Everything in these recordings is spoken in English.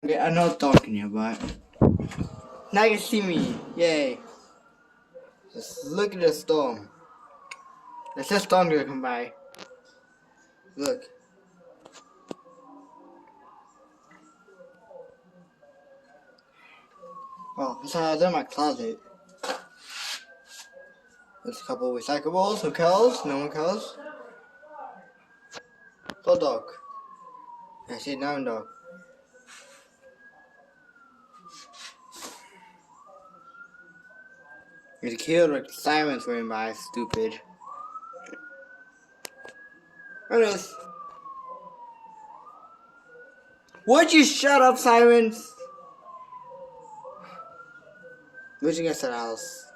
Okay, I'm not talking here, but now you can see me. Yay. Just look at the storm. There's a storm gonna come by. Look. Oh, that's how I done my closet. There's a couple of recyclables. Who cares? No one cares. Hot dog. I see now dog. It's killed like sirens going by, stupid. Anyways. Would you shut up, sirens? Where'd you get that house?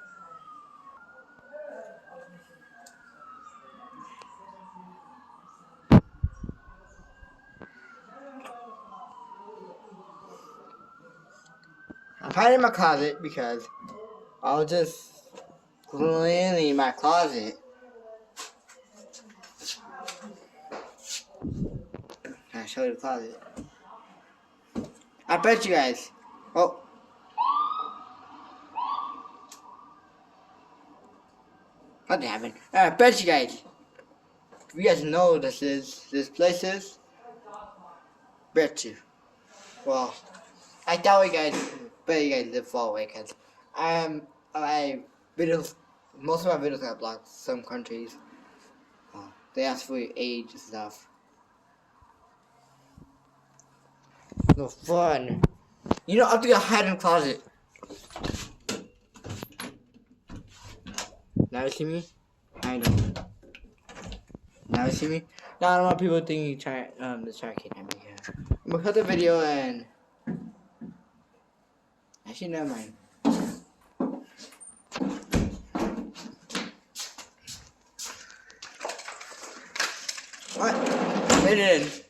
I'm hiding in my closet because I'll just clean my closet. Can I show you the closet? I bet you guys. Oh. What happened? I bet you guys. You guys know this place is. Bet you. Well, I doubt you guys. Bet you guys live far away because I videos. Most of my videos got blocked. Some countries. They ask for your age and stuff. No fun. You know, I have to go hide in the closet. Now you see me? I know. Now you see me? Now I don't want people thinking the shark kidnapped me here. I'm gonna cut the video and actually never mind. What? It is.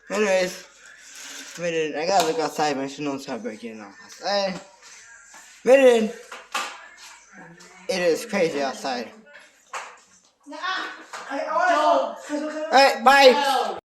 Anyways, I gotta look outside, but I should know start breaking outside. It is crazy outside. Alright, bye.